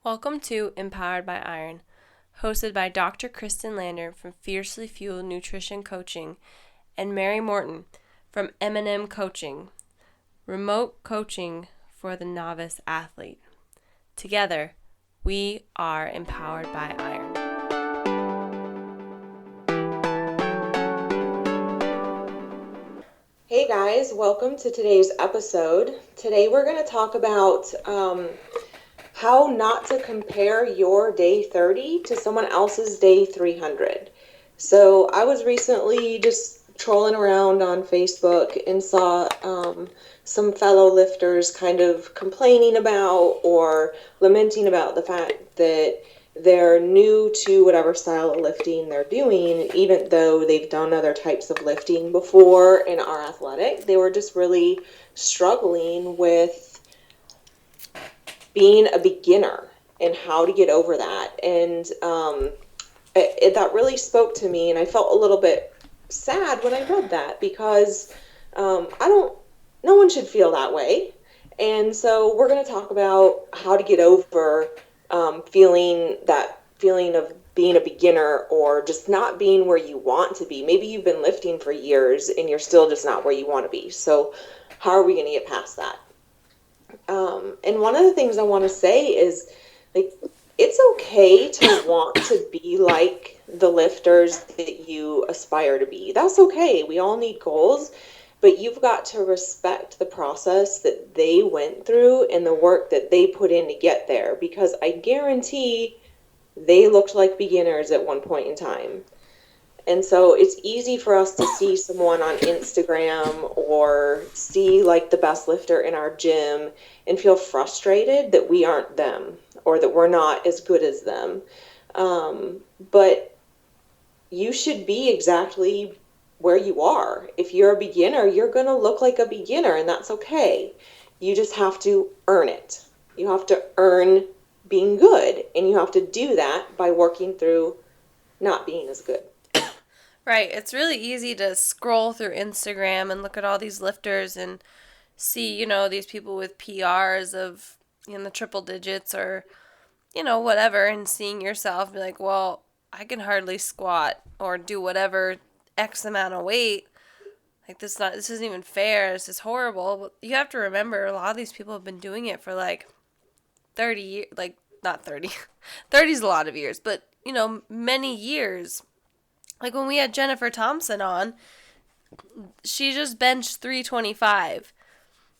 Welcome to Empowered by Iron, hosted by Dr. Kristen Lander from Fiercely Fueled Nutrition Coaching and Mary Morton from M&M Coaching, remote coaching for the novice athlete. Together, we are Empowered by Iron. Hey guys, welcome to today's episode. Today we're going to talk about how not to compare your day 30 to someone else's day 300. So I was recently just trolling around on Facebook and saw some fellow lifters kind of complaining about or lamenting about the fact that they're new to whatever style of lifting they're doing, even though they've done other types of lifting before and are athletic. They were just really struggling with being a beginner and how to get over that. And that really spoke to me, and I felt a little bit sad when I read that because no one should feel that way. And so we're going to talk about how to get over feeling of being a beginner or just not being where you want to be. Maybe you've been lifting for years and you're still just not where you want to be. So how are we going to get past that? And one of the things I want to say is, like, it's okay to want to be like the lifters that you aspire to be. That's okay. We all need goals, but you've got to respect the process that they went through and the work that they put in to get there, because I guarantee they looked like beginners at one point in time. And so it's easy for us to see someone on Instagram or see like the best lifter in our gym and feel frustrated that we aren't them or that we're not as good as them. But you should be exactly where you are. If you're a beginner, you're going to look like a beginner, and that's okay. You just have to earn it. You have to earn being good, and you have to do that by working through not being as good. Right, it's really easy to scroll through Instagram and look at all these lifters and see, these people with PRs of in the triple digits or, whatever, and seeing yourself be like, well, I can hardly squat or do whatever X amount of weight. Like, this isn't even fair. This is horrible. But you have to remember, a lot of these people have been doing it for like 30 years, like not 30. 30 is a lot of years, but many years. Like when we had Jennifer Thompson on, she just benched 325.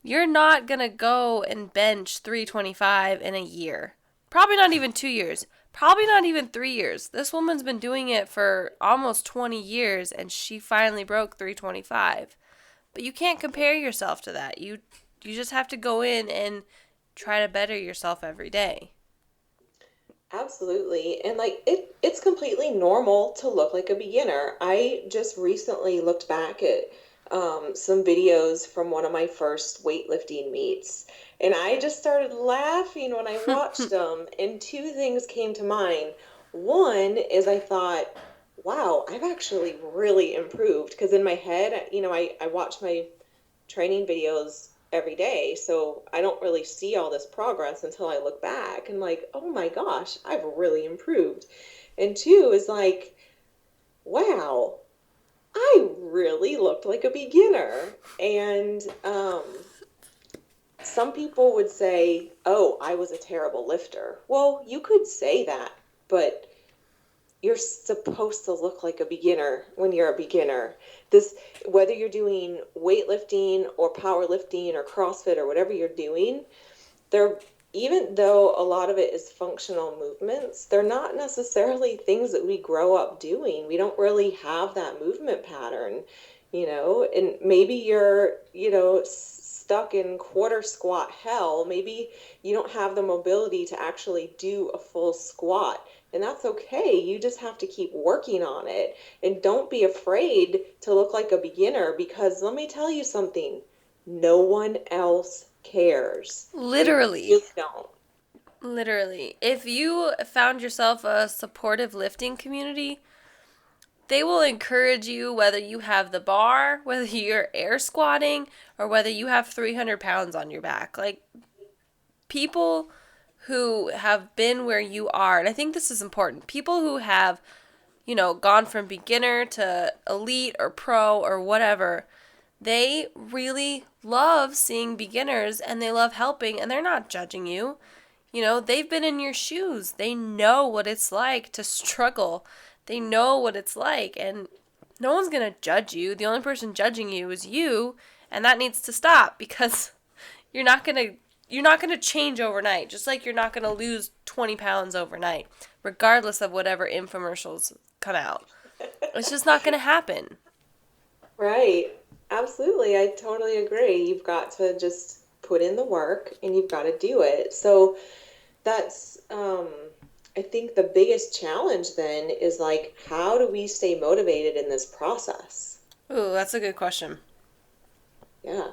You're not going to go and bench 325 in a year. Probably not even 2 years. Probably not even 3 years. This woman's been doing it for almost 20 years and she finally broke 325. But you can't compare yourself to that. You just have to go in and try to better yourself every day. Absolutely. And like it's completely normal to look like a beginner. I just recently looked back at some videos from one of my first weightlifting meets, and I just started laughing when I watched them. And two things came to mind. One is I thought, wow, I've actually really improved. Because in my head, I watch my training videos every day, so I don't really see all this progress until I look back and like, oh my gosh, I've really improved. And two is like, wow, I really looked like a beginner. And some people would say, oh, I was a terrible lifter. Well, you could say that, but you're supposed to look like a beginner when you're a beginner. This, whether you're doing weightlifting or powerlifting or CrossFit or whatever you're doing, they're, even though a lot of it is functional movements, they're not necessarily things that we grow up doing. We don't really have that movement pattern, and maybe you're, stuck in quarter squat hell. Maybe you don't have the mobility to actually do a full squat. And that's okay. You just have to keep working on it. And don't be afraid to look like a beginner, because let me tell you something. No one else cares. They Literally. really don't. Literally. If you found yourself a supportive lifting community, they will encourage you whether you have the bar, whether you're air squatting, or whether you have 300 pounds on your back. Like, people who have been where you are, and I think this is important, people who have, gone from beginner to elite or pro or whatever, they really love seeing beginners and they love helping and they're not judging you. They've been in your shoes. They know what it's like to struggle. They know what it's like, and no one's going to judge you. The only person judging you is you, and that needs to stop because you're not going to change overnight, just like you're not going to lose 20 pounds overnight, regardless of whatever infomercials come out. It's just not going to happen. Right. Absolutely. I totally agree. You've got to just put in the work and you've got to do it. So that's, I think the biggest challenge then is like, how do we stay motivated in this process? Ooh, that's a good question. Yeah.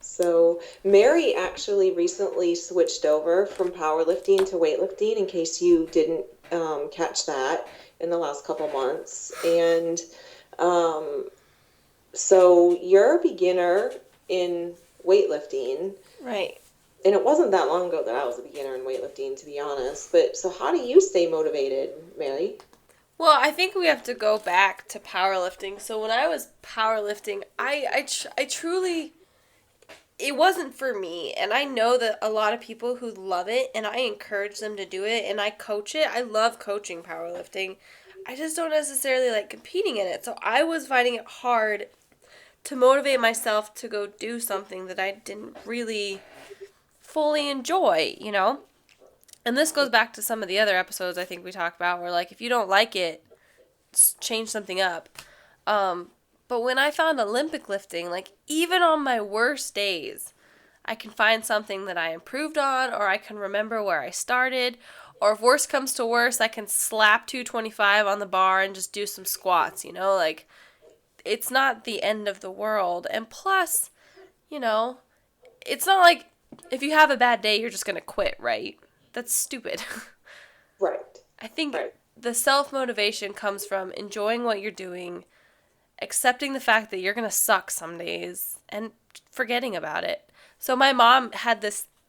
So Mary actually recently switched over from powerlifting to weightlifting, in case you didn't catch that in the last couple months. And um, so you're a beginner in weightlifting. Right. And it wasn't that long ago that I was a beginner in weightlifting, to be honest. But so how do you stay motivated, Mary? Well, I think we have to go back to powerlifting. So when I was powerlifting, I truly, it wasn't for me. And I know that a lot of people who love it, and I encourage them to do it, and I coach it. I love coaching powerlifting. I just don't necessarily like competing in it. So I was finding it hard to motivate myself to go do something that I didn't really fully enjoy, And this goes back to some of the other episodes I think we talked about where, like, if you don't like it, change something up. But when I found Olympic lifting, like, even on my worst days, I can find something that I improved on, or I can remember where I started, or if worse comes to worse, I can slap 225 on the bar and just do some squats, like, it's not the end of the world. And plus, it's not like if you have a bad day, you're just going to quit, right? That's stupid. Right. I think Right. the self-motivation comes from enjoying what you're doing, accepting the fact that you're going to suck some days, and forgetting about it. So my mom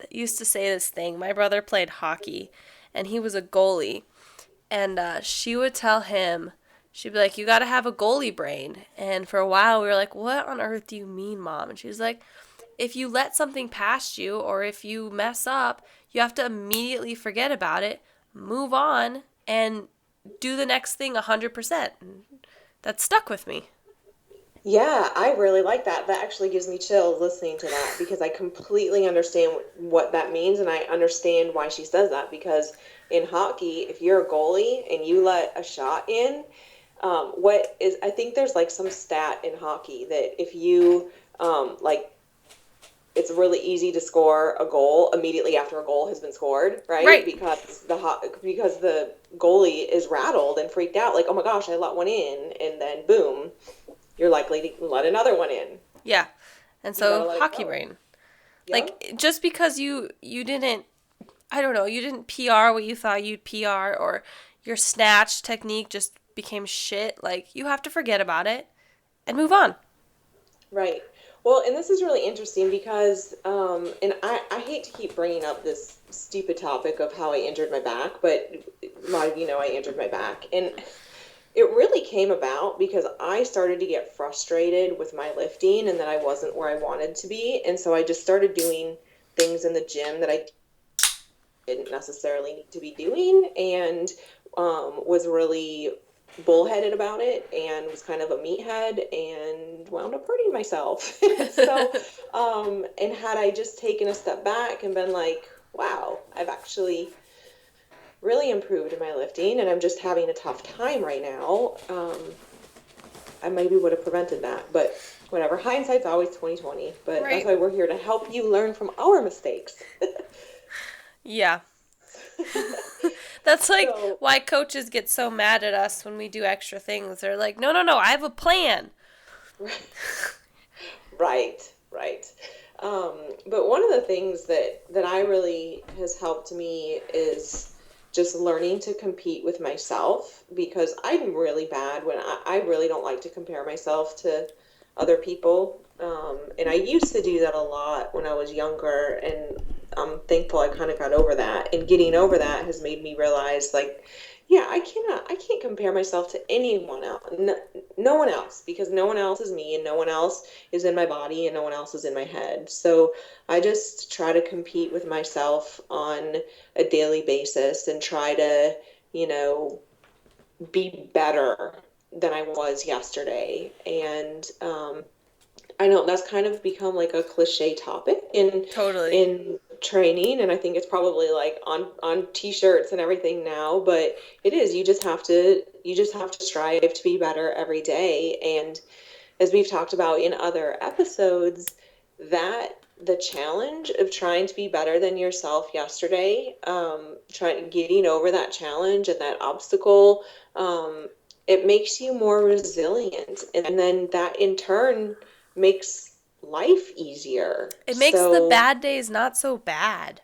used to say this thing. My brother played hockey, and he was a goalie. And she would tell him, she'd be like, you got to have a goalie brain. And for a while, we were like, what on earth do you mean, Mom? And she was like, if you let something past you or if you mess up, you have to immediately forget about it, move on, and do the next thing 100%. And that stuck with me. Yeah, I really like that. That actually gives me chills listening to that because I completely understand what that means and I understand why she says that because in hockey, if you're a goalie and you let a shot in, I think there's like some stat in hockey that if you, like, it's really easy to score a goal immediately after a goal has been scored, right? Right. Because the goalie is rattled and freaked out, like, oh my gosh, I let one in, and then boom, you're likely to let another one in. Yeah. And so hockey brain. Yeah. Like, just because you didn't, I don't know, you didn't PR what you thought you'd PR, or your snatch technique just became shit, like, you have to forget about it and move on. Right. Well, and this is really interesting because, and I hate to keep bringing up this stupid topic of how I injured my back, but a lot of you know I injured my back. And it really came about because I started to get frustrated with my lifting and that I wasn't where I wanted to be. And so I just started doing things in the gym that I didn't necessarily need to be doing and was really bullheaded about it and was kind of a meathead and wound up hurting myself. So, and had I just taken a step back and been like, wow, I've actually really improved in my lifting and I'm just having a tough time right now, I maybe would have prevented that. But whatever, hindsight's always 2020. But Right. That's why we're here to help you learn from our mistakes. Yeah. That's like So- why coaches get so mad at us when we do extra things. They're like, no, I have a plan. Right. But one of the things that I really has helped me is just learning to compete with myself because I'm really bad when I really don't like to compare myself to other people. And I used to do that a lot when I was younger and I'm thankful I kind of got over that. And getting over that has made me realize, like, yeah, I can't compare myself to anyone else, no one else, because no one else is me, and no one else is in my body, and no one else is in my head. So I just try to compete with myself on a daily basis and try to, you know, be better than I was yesterday. And I know that's kind of become like a cliche topic Totally. in training, and I think it's probably like on t-shirts and everything now, but it is, you just have to strive to be better every day. And as we've talked about in other episodes, that the challenge of trying to be better than yourself yesterday, trying getting over that challenge and that obstacle, it makes you more resilient, and then that in turn makes life easier. It makes the So, bad days not so bad.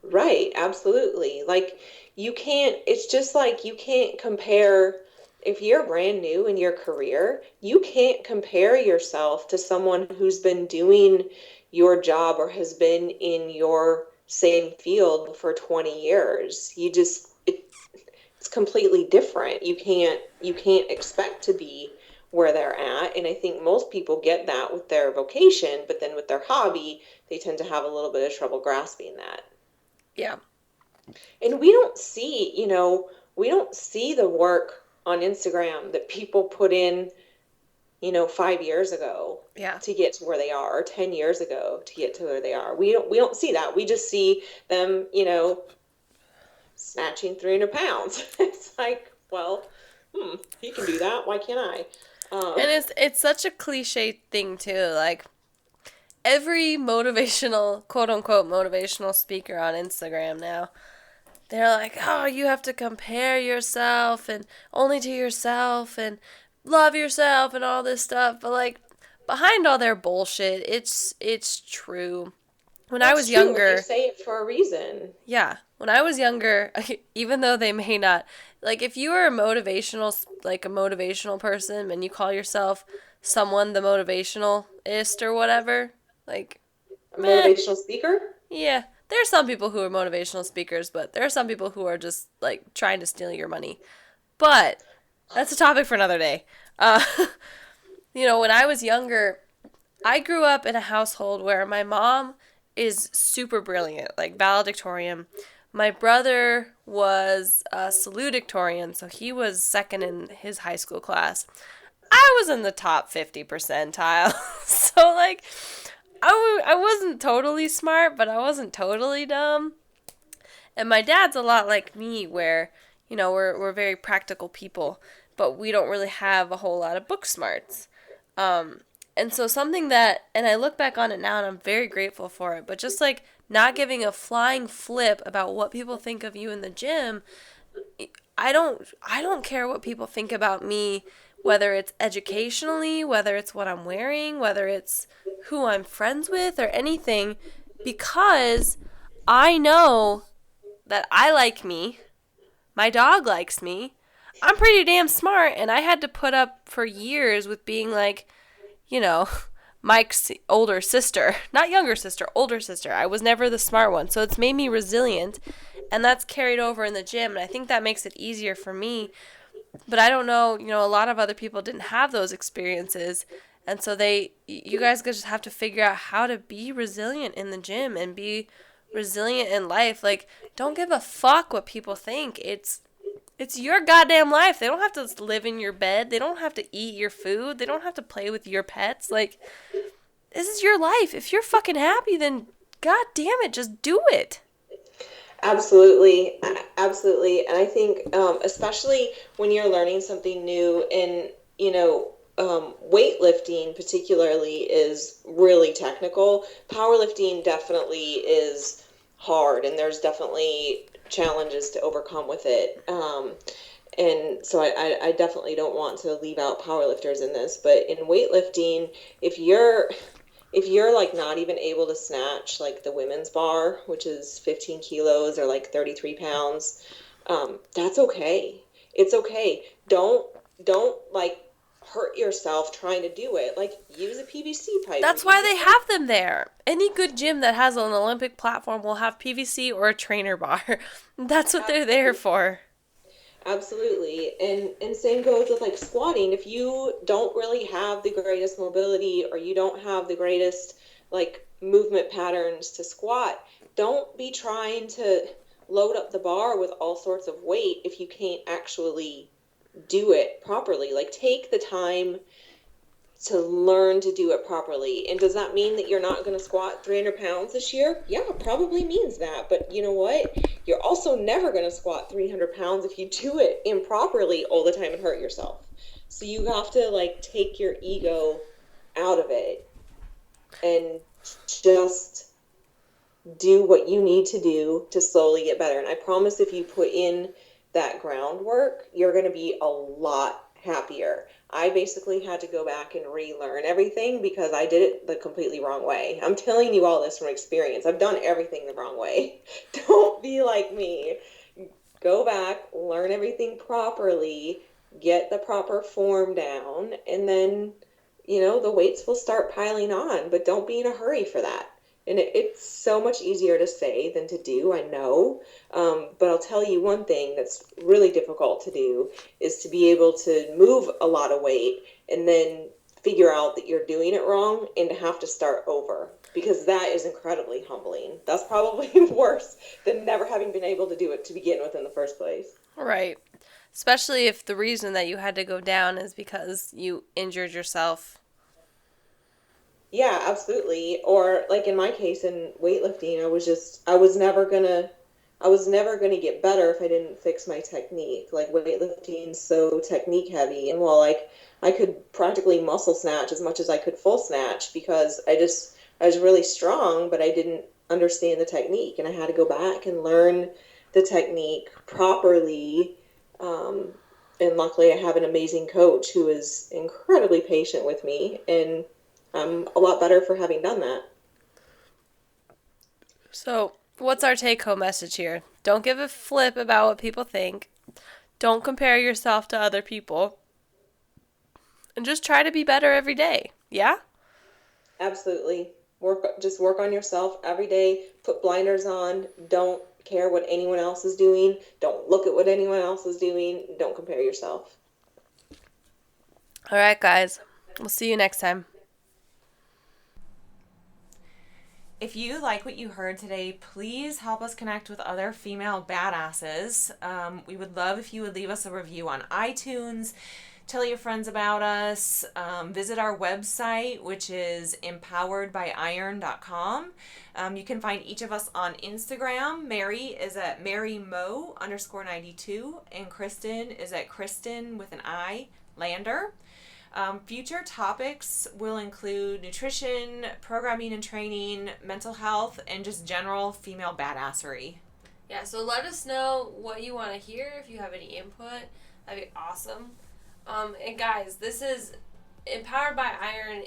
right, absolutely. Like you can't, it's just like you can't compare, if you're brand new in your career, you can't compare yourself to someone who's been doing your job or has been in your same field for 20 years. It's completely different. You can't expect to be where they're at. And I think most people get that with their vocation, but then with their hobby, they tend to have a little bit of trouble grasping that. Yeah. And we don't see, you know, we don't see the work on Instagram that people put in, you know, 5 years ago Yeah. to get to where they are, or 10 years ago to get to where they are. We don't see that. We just see them, you know, snatching 300 pounds. It's like, well, he can do that. Why can't I? And it's such a cliche thing too. Like every motivational, quote unquote motivational speaker on Instagram now, they're like, "Oh, you have to compare yourself and only to yourself and love yourself and all this stuff." But like behind all their bullshit, it's true. When I That's was true, and they younger, say it for a reason. yeah, when I was younger, even though they may not, like if you are like a motivational person and you call yourself someone the motivationalist or whatever, like, A meh, motivational speaker? yeah. There are some people who are motivational speakers, but there are some people who are just like trying to steal your money. But that's a topic for another day. Uh, when I was younger, I grew up in a household where my mom is super brilliant, like valedictorian. My brother was a salutatorian, so he was second in his high school class. I was in the top 50 percentile. So, like, I wasn't totally smart, but I wasn't totally dumb. And my dad's a lot like me, where, we're very practical people, but we don't really have a whole lot of book smarts. And so something that, and I look back on it now and I'm very grateful for it, but just like not giving a flying flip about what people think of you in the gym, I don't care what people think about me, whether it's educationally, whether it's what I'm wearing, whether it's who I'm friends with or anything, because I know that I like me, my dog likes me. I'm pretty damn smart, and I had to put up for years with being like, you know, Mike's older sister, not younger sister, older sister. I was never the smart one. So it's made me resilient, and that's carried over in the gym, and I think that makes it easier for me. But I don't know, a lot of other people didn't have those experiences. And so you guys just have to figure out how to be resilient in the gym and be resilient in life. Like, don't give a fuck what people think. It's your goddamn life. They don't have to live in your bed. They don't have to eat your food. They don't have to play with your pets. Like, this is your life. If you're fucking happy, then god damn it, just do it. Absolutely, absolutely. And I think, especially when you're learning something new, and weightlifting particularly is really technical. Powerlifting definitely is hard, and there's definitely challenges to overcome with it. And so I definitely don't want to leave out powerlifters in this, but in weightlifting, if you're if you're like not even able to snatch like the women's bar, which is 15 kilos or like 33 pounds, that's okay. It's okay. Don't like hurt yourself trying to do it. Like, use a PVC pipe. That's why they have them there. Any good gym that has an Olympic platform will have PVC or a trainer bar. That's what they're there for. Absolutely. And same goes with like squatting. If you don't really have the greatest mobility or you don't have the greatest like movement patterns to squat, don't be trying to load up the bar with all sorts of weight if you can't actually do it properly. Like, take the time to learn to do it properly. And does that mean that you're not going to squat 300 pounds this year? Yeah, it probably means that. But you know what? You're also never going to squat 300 pounds if you do it improperly all the time and hurt yourself. So you have to like take your ego out of it and just do what you need to do to slowly get better. And I promise if you put in that groundwork, you're going to be a lot happier. I basically had to go back and relearn everything because I did it the completely wrong way. I'm telling you all this from experience. I've done everything the wrong way. Don't be like me. Go back, learn everything properly, get the proper form down, and then, the weights will start piling on, but don't be in a hurry for that. And it's so much easier to say than to do, I know. But I'll tell you one thing that's really difficult to do is to be able to move a lot of weight and then figure out that you're doing it wrong and to have to start over, because that is incredibly humbling. That's probably worse than never having been able to do it to begin with in the first place. Right. Especially if the reason that you had to go down is because you injured yourself. Yeah, absolutely. Or like in my case in weightlifting, I was never gonna get better if I didn't fix my technique. Like, weightlifting's so technique heavy, and while like I could practically muscle snatch as much as I could full snatch because I was really strong, but I didn't understand the technique, and I had to go back and learn the technique properly. Um, and luckily, I have an amazing coach who is incredibly patient with me, and I'm a lot better for having done that. So, what's our take home message here? Don't give a flip about what people think. Don't compare yourself to other people. And just try to be better every day. Yeah? Absolutely. Just work on yourself every day. Put blinders on. Don't care what anyone else is doing. Don't look at what anyone else is doing. Don't compare yourself. All right, guys. We'll see you next time. If you like what you heard today, please help us connect with other female badasses. We would love if you would leave us a review on iTunes. Tell your friends about us. Visit our website, which is empoweredbyiron.com. You can find each of us on Instagram. Mary is at MaryMo_92, and Kristen is at Kristen with an I, Lander. Future topics will include nutrition, programming and training, mental health, and just general female badassery. Yeah, so let us know what you want to hear. If you have any input, that'd be awesome. And guys, this is Empowered by Iron.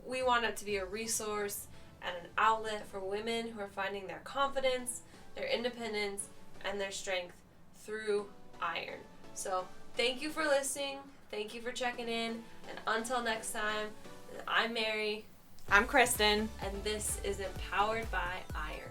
We want it to be a resource and an outlet for women who are finding their confidence, their independence, and their strength through iron. So thank you for listening. Thank you for checking in. And until next time, I'm Mary. I'm Kristen. And this is Empowered by Iron.